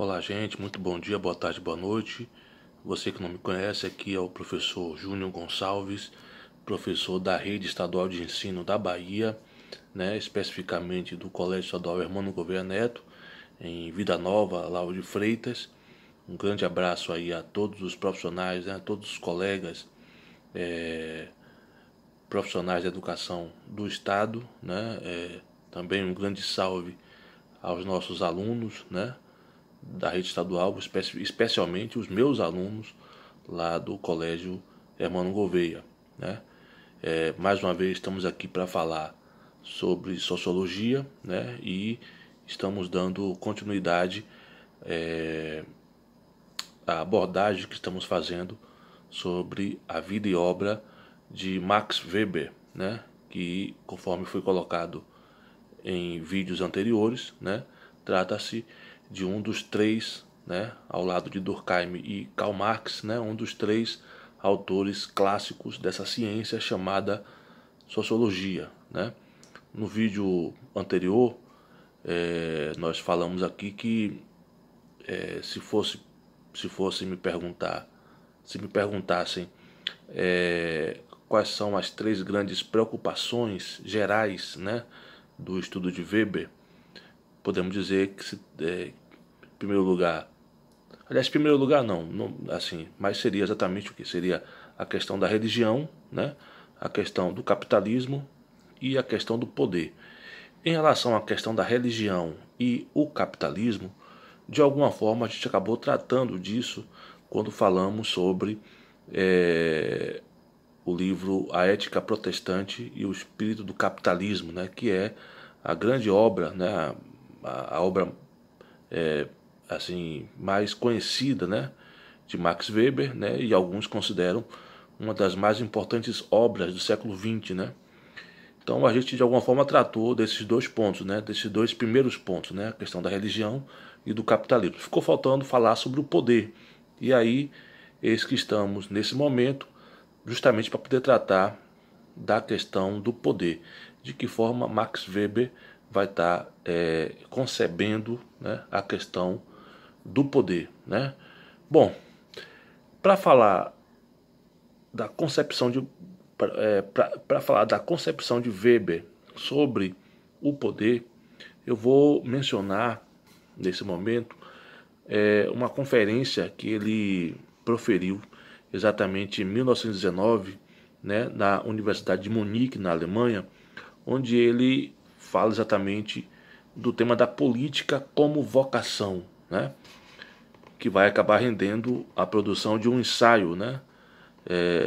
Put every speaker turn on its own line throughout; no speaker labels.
Olá, gente, muito bom dia, boa tarde, boa noite. Você que não me conhece, aqui é o professor Júnior Gonçalves, professor da Rede Estadual de Ensino da Bahia, especificamente do Colégio Estadual Hermano Gouveia Neto, em Vida Nova, Lauro de Freitas. Um grande abraço aí a todos os profissionais, a todos os colegas profissionais da educação do Estado, também um grande salve aos nossos alunos, da rede estadual, especialmente os meus alunos lá do Colégio Hermano Gouveia, mais uma vez estamos aqui para falar sobre sociologia, e estamos dando continuidade à abordagem que estamos fazendo sobre a vida e obra de Max Weber, que, conforme foi colocado em vídeos anteriores, trata-se de um dos três, ao lado de Durkheim e Karl Marx, um dos três autores clássicos dessa ciência chamada sociologia. No vídeo anterior, nós falamos aqui que se me perguntassem quais são as três grandes preocupações gerais, do estudo de Weber, podemos dizer que, em primeiro lugar, aliás, em primeiro lugar não, assim, mas seria exatamente o que? Seria a questão da religião, a questão do capitalismo e a questão do poder. Em relação à questão da religião e o capitalismo, de alguma forma a gente acabou tratando disso quando falamos sobre o livro A Ética Protestante e o Espírito do Capitalismo, que é a grande obra, a obra assim mais conhecida, de Max Weber, e alguns consideram uma das mais importantes obras do século XX, Então a gente de alguma forma tratou desses dois pontos, desses dois primeiros pontos, a questão da religião e do capitalismo. Ficou faltando falar sobre o poder. E aí, eis que estamos nesse momento justamente para poder tratar da questão do poder. De que forma Max Weber vai estar concebendo, a questão do poder. Bom, para falar da concepção de para falar da concepção de Weber sobre o poder, eu vou mencionar nesse momento uma conferência que ele proferiu exatamente em 1919, na Universidade de Munique, na Alemanha, onde ele fala exatamente do tema da política como vocação, que vai acabar rendendo a produção de um ensaio,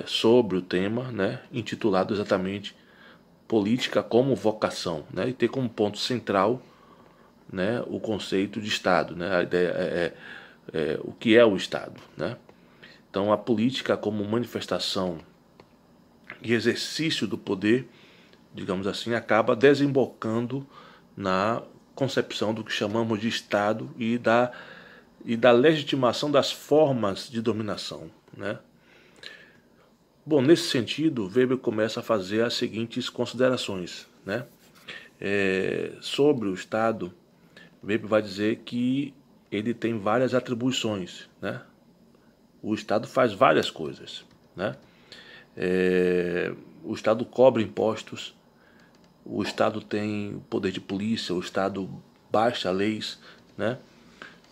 sobre o tema, intitulado exatamente Política como Vocação, e ter como ponto central, o conceito de Estado, a ideia o que é o Estado, Então a política como manifestação e exercício do poder, digamos assim, acaba desembocando na concepção do que chamamos de Estado e da legitimação das formas de dominação, Bom, nesse sentido, Weber começa a fazer as seguintes considerações, sobre o Estado. Weber vai dizer que ele tem várias atribuições, O Estado faz várias coisas, O Estado cobra impostos, o Estado tem poder de polícia, o Estado baixa leis,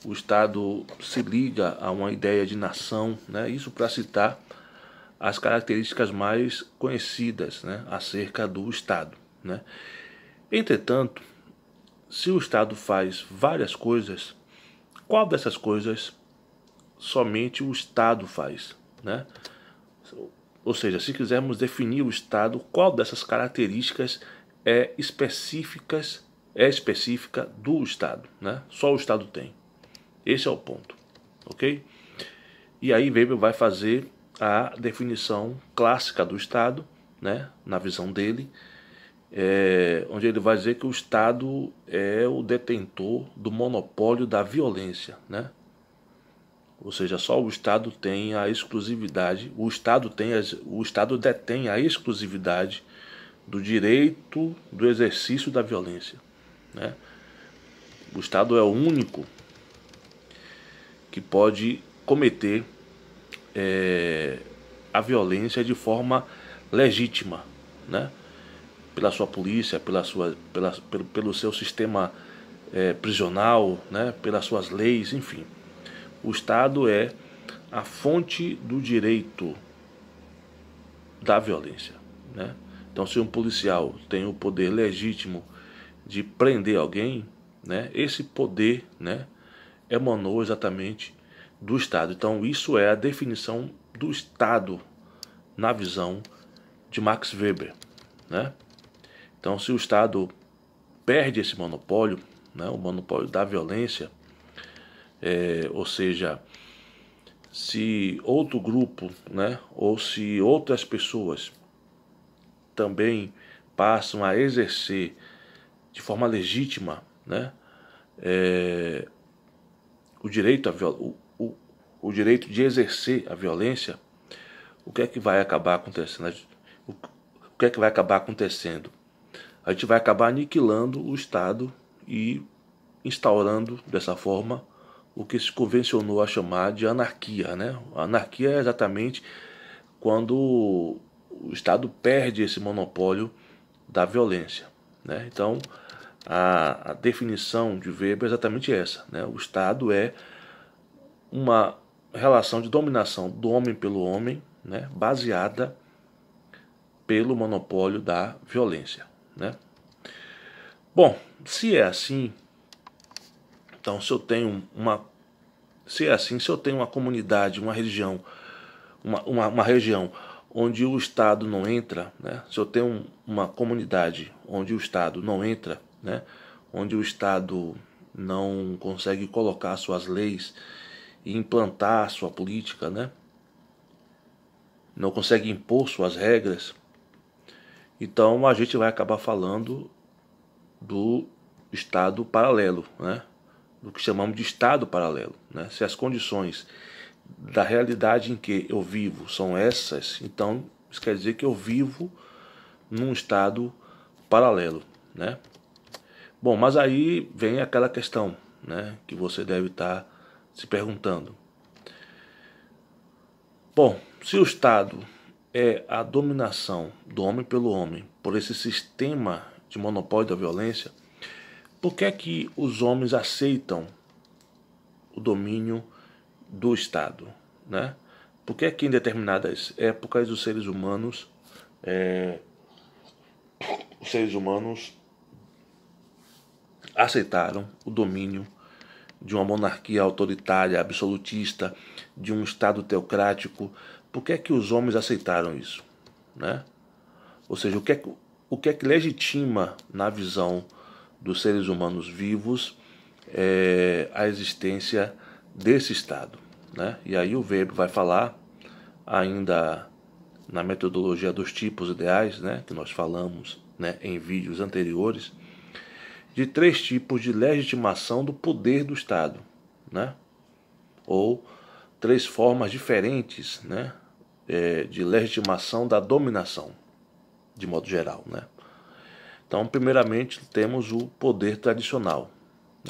O Estado se liga a uma ideia de nação, Isso para citar as características mais conhecidas, acerca do Estado, Entretanto, se o Estado faz várias coisas, qual dessas coisas somente o Estado faz, Ou seja, se quisermos definir o Estado, qual dessas características é específica do Estado, Só o Estado tem. Esse é o ponto, ok? E aí Weber vai fazer a definição clássica do Estado, na visão dele, onde ele vai dizer que o Estado é o detentor do monopólio da violência, Ou seja, só o Estado tem a exclusividade, o Estado detém a exclusividade do direito do exercício da violência, O Estado é o único que pode cometer a violência de forma legítima, né? Pela sua polícia, pelo seu sistema prisional, né? Pelas suas leis, enfim. O Estado é a fonte do direito da violência, né? Então, se um policial tem o poder legítimo de prender alguém, né? Esse poder, né? Emanou exatamente do Estado. Então, isso é a definição do Estado na visão de Max Weber, né? Então, se o Estado perde esse monopólio, né? O monopólio da violência, ou seja, se outro grupo, né? Ou se outras pessoas também passam a exercer de forma legítima, né? O direito o direito de exercer a violência, o que é que vai acabar acontecendo? O que é que vai acabar acontecendo? A gente vai acabar aniquilando o Estado e instaurando dessa forma o que se convencionou a chamar de anarquia, né? A anarquia é exatamente quando o Estado perde esse monopólio da violência, né? Então, a definição de Weber é exatamente essa, né? O Estado é uma relação de dominação do homem pelo homem, né? Baseada pelo monopólio da violência, né? Bom, se é assim, então se eu tenho uma comunidade, uma região, uma região onde o Estado não entra, né? Se eu tenho uma comunidade onde o Estado não entra, né? Onde o Estado não consegue colocar suas leis e implantar sua política, né? Não consegue impor suas regras, então a gente vai acabar falando do Estado paralelo, né? Do que chamamos de Estado paralelo, né? Se as condições da realidade em que eu vivo são essas, então isso quer dizer que eu vivo num Estado paralelo, né? Bom, mas aí vem aquela questão, né? Que você deve estar se perguntando. Bom, se o Estado é a dominação do homem pelo homem por esse sistema de monopólio da violência, por que é que os homens aceitam o domínio do Estado, né? Por que é que em determinadas épocas os seres humanos aceitaram o domínio de uma monarquia autoritária, absolutista, de um Estado teocrático? Por que é que os homens aceitaram isso, né? Ou seja, o que é que legitima na visão dos seres humanos vivos a existência desse Estado, né? E aí o Weber vai falar, ainda na metodologia dos tipos ideais, né, que nós falamos, né, em vídeos anteriores, de 3 tipos de legitimação do poder do Estado, né? Ou 3 formas diferentes, né, de legitimação da dominação, de modo geral, né? Então, primeiramente, temos o poder tradicional.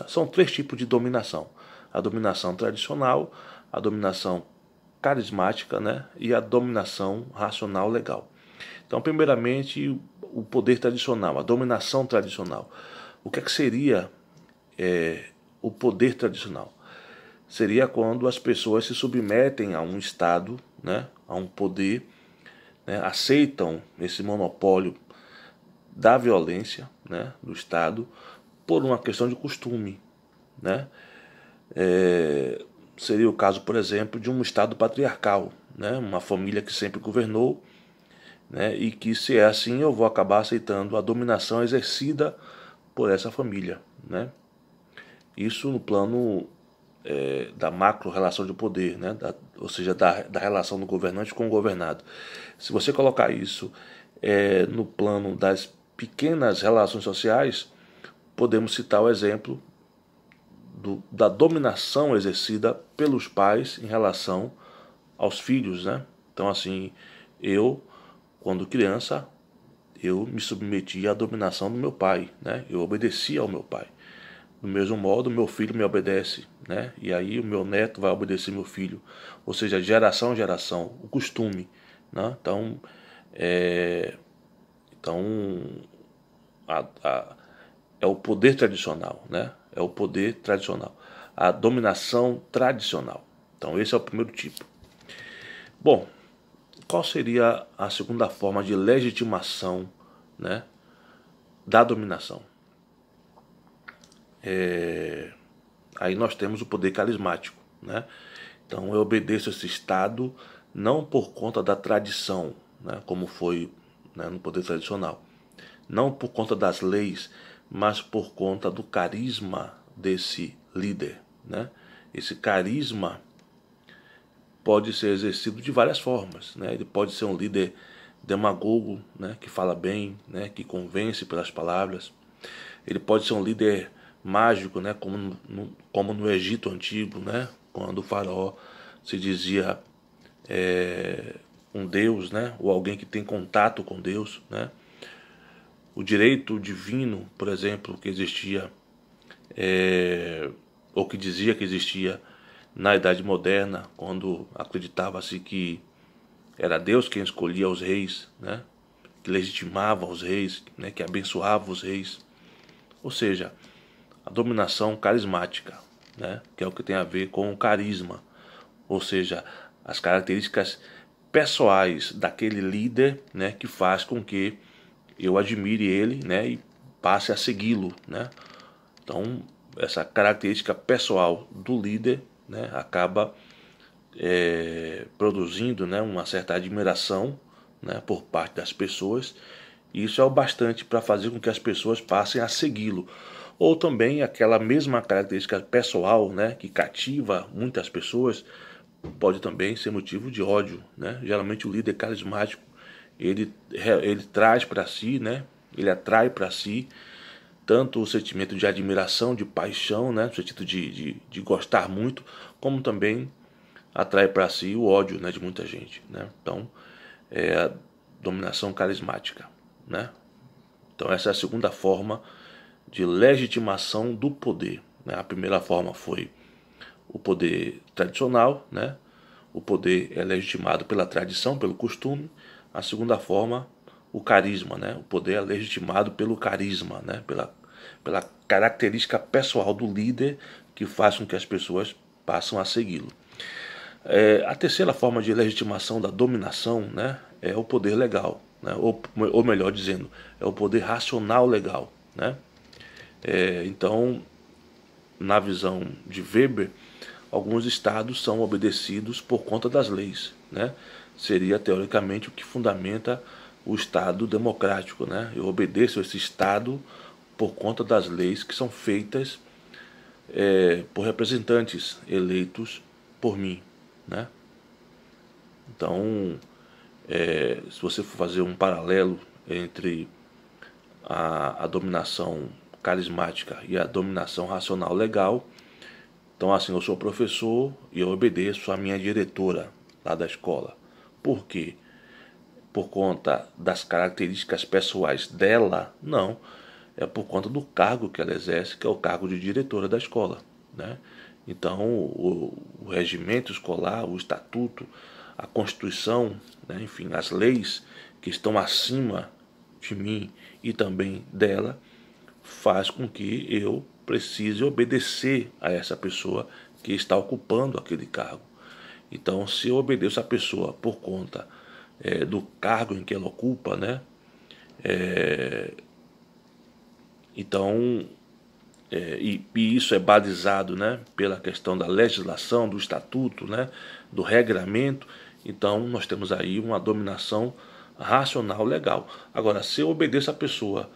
São 3 tipos de dominação: a dominação tradicional, a dominação carismática, né, e a dominação racional legal. Então, primeiramente, o poder tradicional, a dominação tradicional. O que é que seria o poder tradicional? Seria quando as pessoas se submetem a um Estado, né, a um poder, né, aceitam esse monopólio da violência, né, do Estado, por uma questão de costume, né? Seria o caso, por exemplo, de um Estado patriarcal, né, uma família que sempre governou, né, e que, se é assim, eu vou acabar aceitando a dominação exercida por essa família, né? Isso no plano da macro-relação de poder, né? Ou seja, da relação do governante com o governado. Se você colocar isso no plano das pequenas relações sociais, podemos citar o exemplo da dominação exercida pelos pais em relação aos filhos, né? Então, assim, quando criança, eu me submetia à dominação do meu pai, né? Eu obedecia ao meu pai. Do mesmo modo, meu filho me obedece, né? E aí o meu neto vai obedecer meu filho, ou seja, geração em geração, o costume, né? Então a, a, é o poder tradicional, né? É o poder tradicional, a dominação tradicional. Então esse é o primeiro tipo. Bom, qual seria a segunda forma de legitimação, né, da dominação? Aí nós temos o poder carismático, né? Então eu obedeço esse Estado não por conta da tradição, né, como foi, né, no poder tradicional, não por conta das leis, mas por conta do carisma desse líder, né? Esse carisma pode ser exercido de várias formas, né? Ele pode ser um líder demagogo, né, que fala bem, né, que convence pelas palavras. Ele pode ser um líder mágico, né, como no Egito Antigo, né, quando o faraó se dizia um deus, né, ou alguém que tem contato com Deus, né. O direito divino, por exemplo, que existia, ou que dizia que existia na Idade Moderna, quando acreditava-se que era Deus quem escolhia os reis, né, que legitimava os reis, né, que abençoava os reis. Ou seja, a dominação carismática, né, que é o que tem a ver com o carisma, ou seja, as características pessoais daquele líder, né, que faz com que eu admire ele, né, e passe a segui-lo, né. Então, essa característica pessoal do líder, né, acaba produzindo, né, uma certa admiração, né, por parte das pessoas. E isso é o bastante para fazer com que as pessoas passem a segui-lo. Ou também aquela mesma característica pessoal, né, que cativa muitas pessoas, pode também ser motivo de ódio, né? Geralmente o líder carismático, ele traz para si, né, ele atrai para si tanto o sentimento de admiração, de paixão, né, no sentido de gostar muito, como também atrai para si o ódio, né, de muita gente, né? Então, é a dominação carismática, né? Então essa é a segunda forma de legitimação do poder, né? A primeira forma foi o poder tradicional, né? O poder é legitimado pela tradição, pelo costume. A segunda forma, o carisma, né? O poder é legitimado pelo carisma, né? Pela característica pessoal do líder que faz com que as pessoas passem a segui-lo. A terceira forma de legitimação da dominação, né, é o poder legal, né, ou melhor dizendo, é o poder racional legal, né. Então, na visão de Weber, alguns estados são obedecidos por conta das leis, né. Seria teoricamente o que fundamenta o Estado democrático, né. Eu obedeço esse Estado por conta das leis que são feitas por representantes eleitos por mim, né? Então, se você for fazer um paralelo entre a dominação carismática e a dominação racional legal, então assim, eu sou professor e eu obedeço à minha diretora lá da escola. Por quê? Por conta das características pessoais dela? Não. É por conta do cargo que ela exerce, que é o cargo de diretora da escola, né? Então, o regimento escolar, o estatuto, a Constituição, né, enfim, as leis que estão acima de mim e também dela, faz com que eu precise obedecer a essa pessoa que está ocupando aquele cargo. Então, se eu obedeço a pessoa por conta do cargo em que ela ocupa, né, então e isso é balizado, né, pela questão da legislação, do estatuto, né, do regramento. Então nós temos aí uma dominação racional legal. Agora, se eu obedeço a pessoa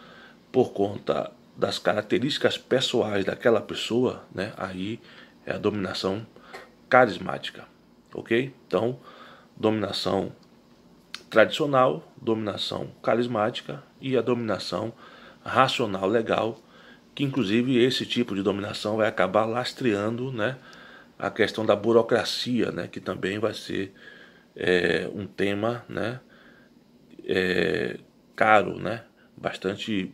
por conta das características pessoais daquela pessoa, né, aí é a dominação carismática, ok? Então, dominação tradicional, dominação carismática e a dominação racional legal, que inclusive esse tipo de dominação vai acabar lastreando, né, a questão da burocracia, né, que também vai ser um tema, né, caro, né, bastante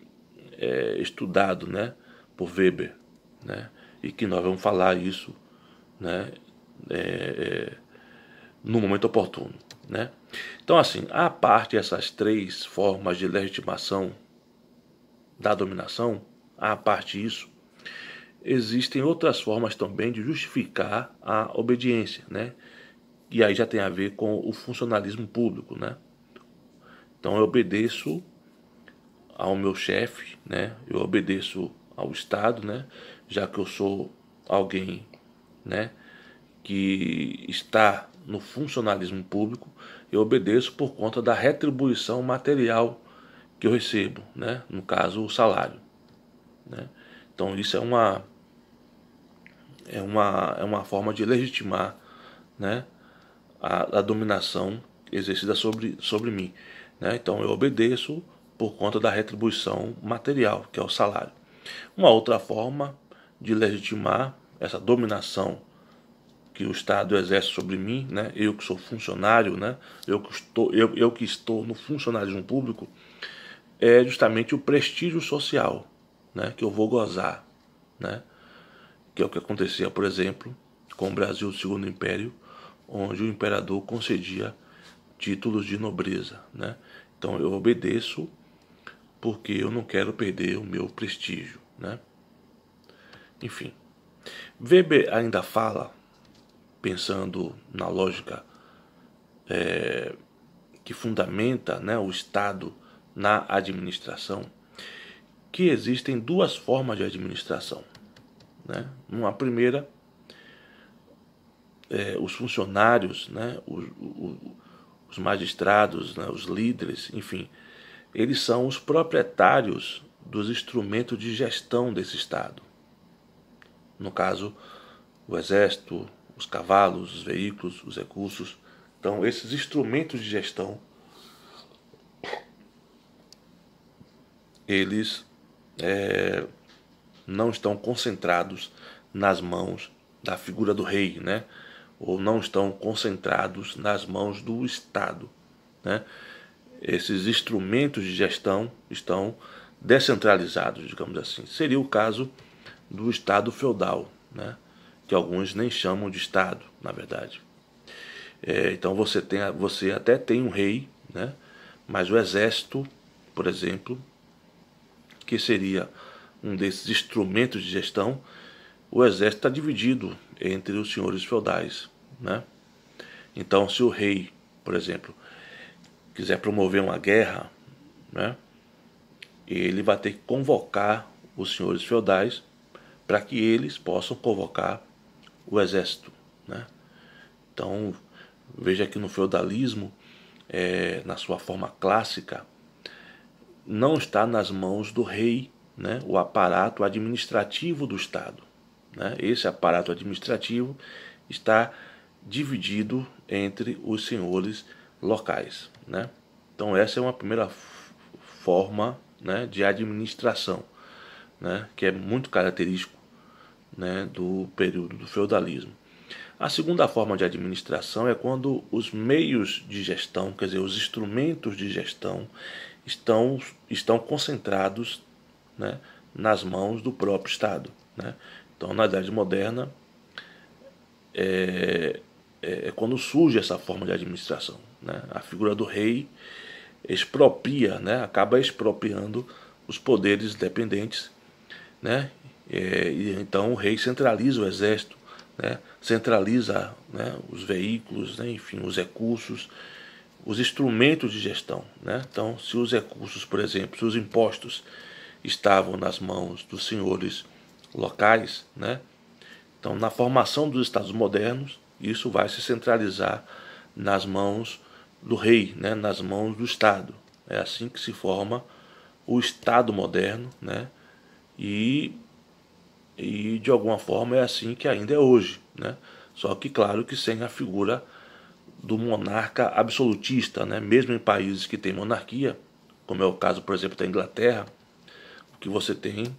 estudado, né, por Weber, né, e que nós vamos falar isso né, no momento oportuno, né? Então, assim, à parte essas três formas de legitimação da dominação, à parte isso, existem outras formas também de justificar a obediência, né? E aí já tem a ver com o funcionalismo público, né? Então eu obedeço ao meu chefe, né? Eu obedeço ao Estado, né? Já que eu sou alguém, né, que está no funcionalismo público, eu obedeço por conta da retribuição material que eu recebo, né? No caso, o salário, né? Então isso é uma forma de legitimar, né, a dominação exercida sobre mim, né? Então eu obedeço por conta da retribuição material, que é o salário. Uma outra forma de legitimar essa dominação que o Estado exerce sobre mim, né? Eu que sou funcionário, né? Eu que estou no funcionalismo público, é justamente o prestígio social, né? Que eu vou gozar, né? Que é o que acontecia, por exemplo, com o Brasil do Segundo Império, onde o imperador concedia títulos de nobreza, né? Então eu obedeço porque eu não quero perder o meu prestígio, né? Enfim, Weber ainda fala, pensando na lógica que fundamenta, né, o Estado na administração, que existem duas formas de administração, né? Uma primeira, os funcionários, né, os magistrados, né, os líderes, enfim, eles são os proprietários dos instrumentos de gestão desse Estado. No caso, o exército, os cavalos, os veículos, os recursos. Então, esses instrumentos de gestão, eles não estão concentrados nas mãos da figura do rei, né? Ou não estão concentrados nas mãos do Estado, né? Esses instrumentos de gestão estão descentralizados, digamos assim. Seria o caso do Estado feudal, né? Que alguns nem chamam de Estado, na verdade. Então você até tem um rei, né? Mas o exército, por exemplo, que seria um desses instrumentos de gestão, o exército está dividido entre os senhores feudais, né? Então, se o rei, por exemplo, quiser promover uma guerra, né, ele vai ter que convocar os senhores feudais para que eles possam convocar o exército, né? Então, veja que no feudalismo, na sua forma clássica, não está nas mãos do rei, né, o aparato administrativo do Estado, né? Esse aparato administrativo está dividido entre os senhores locais, né? Então essa é uma primeira forma, né, de administração, né, que é muito característico, né, do período do feudalismo. A segunda forma de administração é quando os meios de gestão, quer dizer, os instrumentos de gestão, estão concentrados, né, nas mãos do próprio Estado, né? Então, na Idade Moderna, é quando surge essa forma de administração, né? A figura do rei expropria, né? Acaba expropriando os poderes dependentes, né? E então o rei centraliza o exército, né? Centraliza, né, os veículos, né, enfim, os recursos, os instrumentos de gestão, né? Então, se os recursos, por exemplo, se os impostos estavam nas mãos dos senhores locais, né? Então, na formação dos estados modernos, isso vai se centralizar nas mãos do rei, né? Nas mãos do Estado. É assim que se forma o Estado moderno, né? E de alguma forma é assim que ainda é hoje, né? Só que claro que sem a figura do monarca absolutista, né? Mesmo em países que têm monarquia, como é o caso, por exemplo, da Inglaterra, o que você tem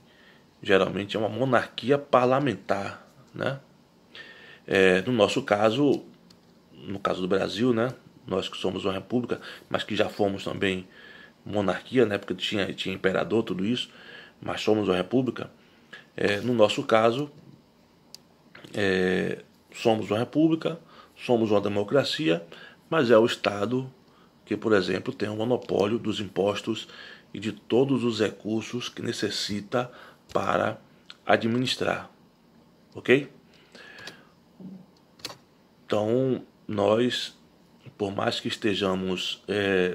geralmente é uma monarquia parlamentar, né? No nosso caso, no caso do Brasil, né? Nós que somos uma república, mas que já fomos também monarquia, né? Porque tinha imperador, tudo isso, mas somos uma república. No nosso caso, somos uma república, somos uma democracia, mas é o Estado que, por exemplo, tem o monopólio dos impostos e de todos os recursos que necessita para administrar, ok? Então, nós, por mais que estejamos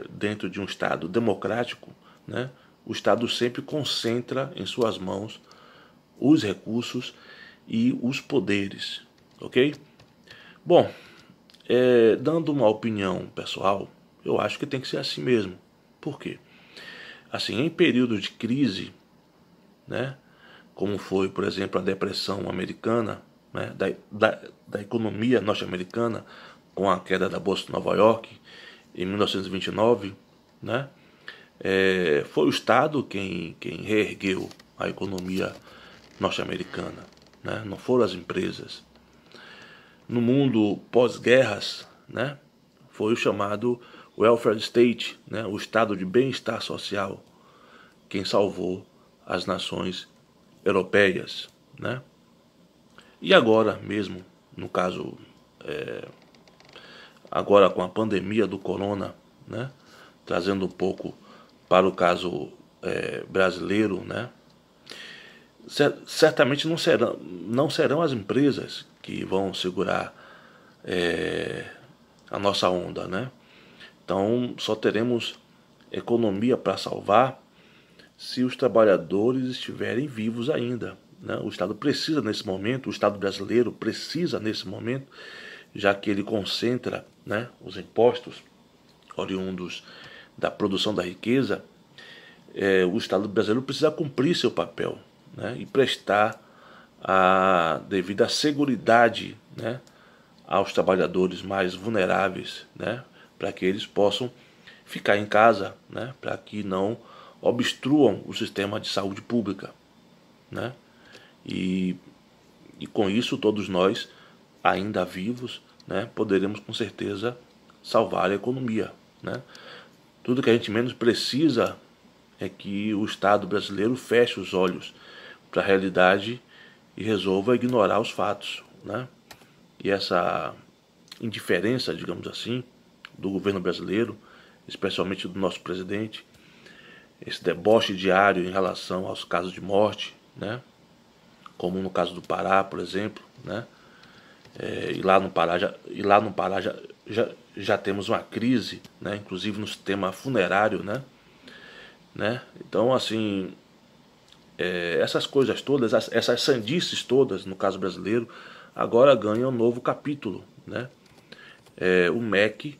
dentro de um Estado democrático, né, o Estado sempre concentra em suas mãos os recursos e os poderes, ok? Bom, dando uma opinião pessoal, eu acho que tem que ser assim mesmo. Por quê? Assim, em períodos de crise, né, como foi, por exemplo, a depressão americana, né, da economia norte-americana, com a queda da Bolsa de Nova York, em 1929, né, foi o Estado quem reergueu a economia norte-americana, né, não foram as empresas. No mundo pós-guerras, né, foi o chamado welfare state, né, o estado de bem-estar social, quem salvou as nações europeias, né? E agora mesmo, no caso, agora com a pandemia do corona, né, trazendo um pouco para o caso brasileiro, né, certamente não serão as empresas que vão segurar a nossa onda, né? Então só teremos economia para salvar se os trabalhadores estiverem vivos ainda, né? O Estado precisa nesse momento, o Estado brasileiro precisa nesse momento, já que ele concentra, né, os impostos oriundos da produção da riqueza, o Estado brasileiro precisa cumprir seu papel, né, e prestar a devida seguridade, né, aos trabalhadores mais vulneráveis, né, para que eles possam ficar em casa, né, para que não obstruam o sistema de saúde pública, né, e com isso todos nós, ainda vivos, né, poderemos com certeza salvar a economia, né. Tudo que a gente menos precisa é que o Estado brasileiro feche os olhos para a realidade e resolva ignorar os fatos, né. E essa indiferença, digamos assim, do governo brasileiro, especialmente do nosso presidente, esse deboche diário em relação aos casos de morte, né, como no caso do Pará, por exemplo, né, e lá no Pará já temos uma crise, né, inclusive no sistema funerário, né. Então, assim, essas coisas todas, essas sandices todas, no caso brasileiro, agora ganham um novo capítulo, né. O MEC,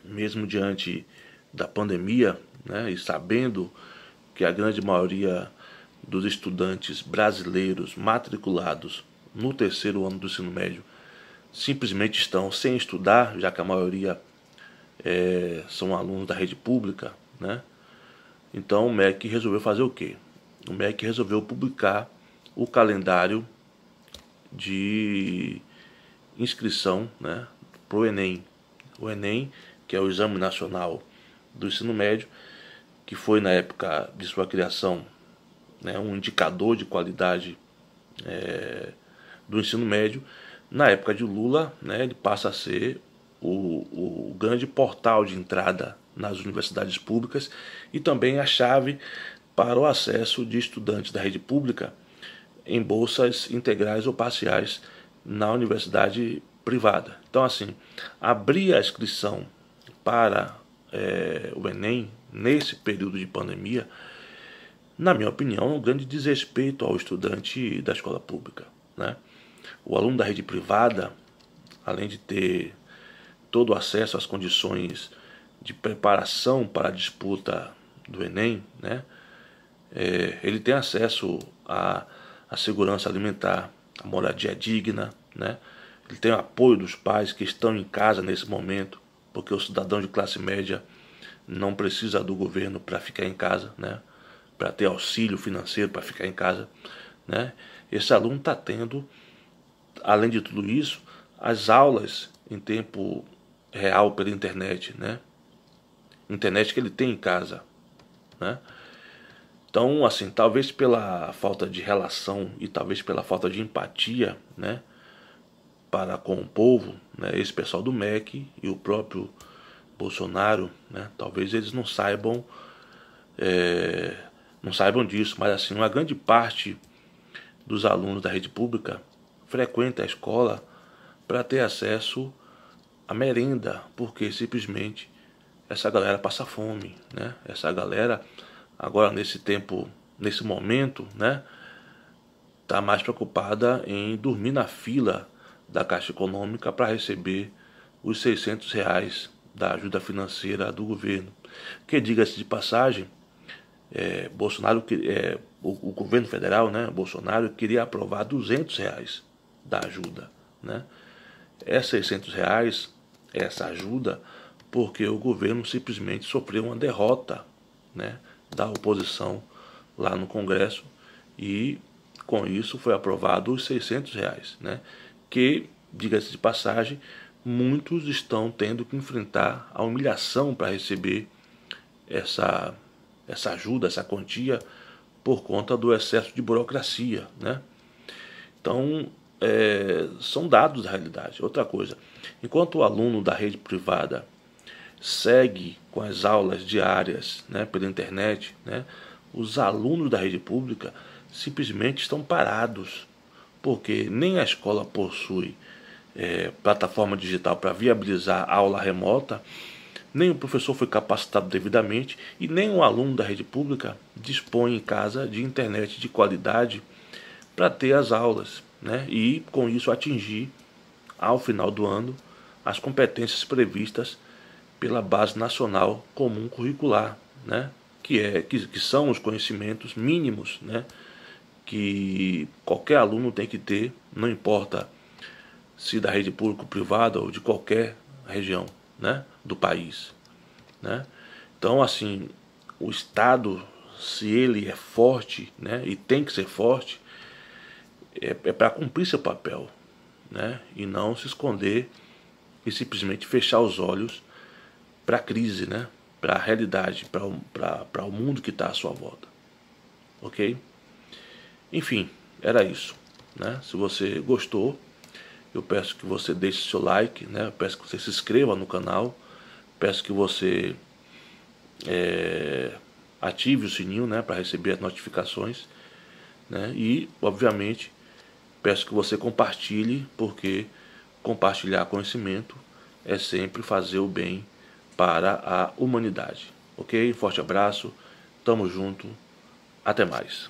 mesmo diante da pandemia, né, e sabendo que a grande maioria dos estudantes brasileiros matriculados no terceiro ano do ensino médio simplesmente estão sem estudar, já que a maioria são alunos da rede pública, né? Então o MEC resolveu fazer o quê? O MEC resolveu publicar o calendário de inscrição, né, para o Enem. O Enem, que é o Exame Nacional do Ensino Médio, que foi na época de sua criação, né, um indicador de qualidade do ensino médio. Na época de Lula, né, ele passa a ser o grande portal de entrada nas universidades públicas e também a chave para o acesso de estudantes da rede pública em bolsas integrais ou parciais na universidade privada. Então, assim, abrir a inscrição para o Enem nesse período de pandemia, na minha opinião, é um grande desrespeito ao estudante da escola pública, né? O aluno da rede privada, além de ter todo o acesso às condições de preparação para a disputa do Enem, né, ele tem acesso à segurança alimentar, à moradia digna, né, ele tem o apoio dos pais que estão em casa nesse momento, porque o cidadão de classe média não precisa do governo para ficar em casa, né, para ter auxílio financeiro para ficar em casa, né. Esse aluno está tendo, além de tudo isso, as aulas em tempo real pela internet, né? Internet que ele tem em casa, né? Então, assim, talvez pela falta de relação e talvez pela falta de empatia, né, para com o povo, né, esse pessoal do MEC e o próprio Bolsonaro, né, talvez eles não saibam disso, mas assim, uma grande parte dos alunos da rede pública frequenta a escola para ter acesso à merenda, porque simplesmente essa galera passa fome, né? Essa galera agora nesse tempo, nesse momento, né, tá mais preocupada em dormir na fila da Caixa Econômica para receber os R$ 600 da ajuda financeira do governo. Que, diga-se de passagem, Bolsonaro, o governo federal, né, Bolsonaro queria aprovar R$ 200 da ajuda, né? Esses R$ 600, essa ajuda, porque o governo simplesmente sofreu uma derrota, né, da oposição lá no Congresso, e com isso foi aprovado os R$ 600, né, que, diga-se de passagem, muitos estão tendo que enfrentar a humilhação para receber essa ajuda, essa quantia, por conta do excesso de burocracia, né? Então, são dados da realidade. Outra coisa, enquanto o aluno da rede privada segue com as aulas diárias, né, pela internet, né, os alunos da rede pública simplesmente estão parados, porque nem a escola possui plataforma digital para viabilizar a aula remota, nem o professor foi capacitado devidamente e nem o aluno da rede pública dispõe em casa de internet de qualidade para ter as aulas, né, e com isso atingir, ao final do ano, as competências previstas pela Base Nacional Comum Curricular, né, que são os conhecimentos mínimos, né, que qualquer aluno tem que ter, não importa se da rede pública ou privada ou de qualquer região, né, do país, né? Então, assim, o Estado, se ele é forte, né, e tem que ser forte, é para cumprir seu papel, né, e não se esconder e simplesmente fechar os olhos para a crise, né, para a realidade, para o mundo que está à sua volta, ok? Enfim, era isso, né? Se você gostou, eu peço que você deixe seu like, né? Eu peço que você se inscreva no canal, peço que você ative o sininho, né, para receber as notificações, né? E, obviamente, peço que você compartilhe, porque compartilhar conhecimento é sempre fazer o bem para a humanidade. Ok? Forte abraço, tamo junto, até mais.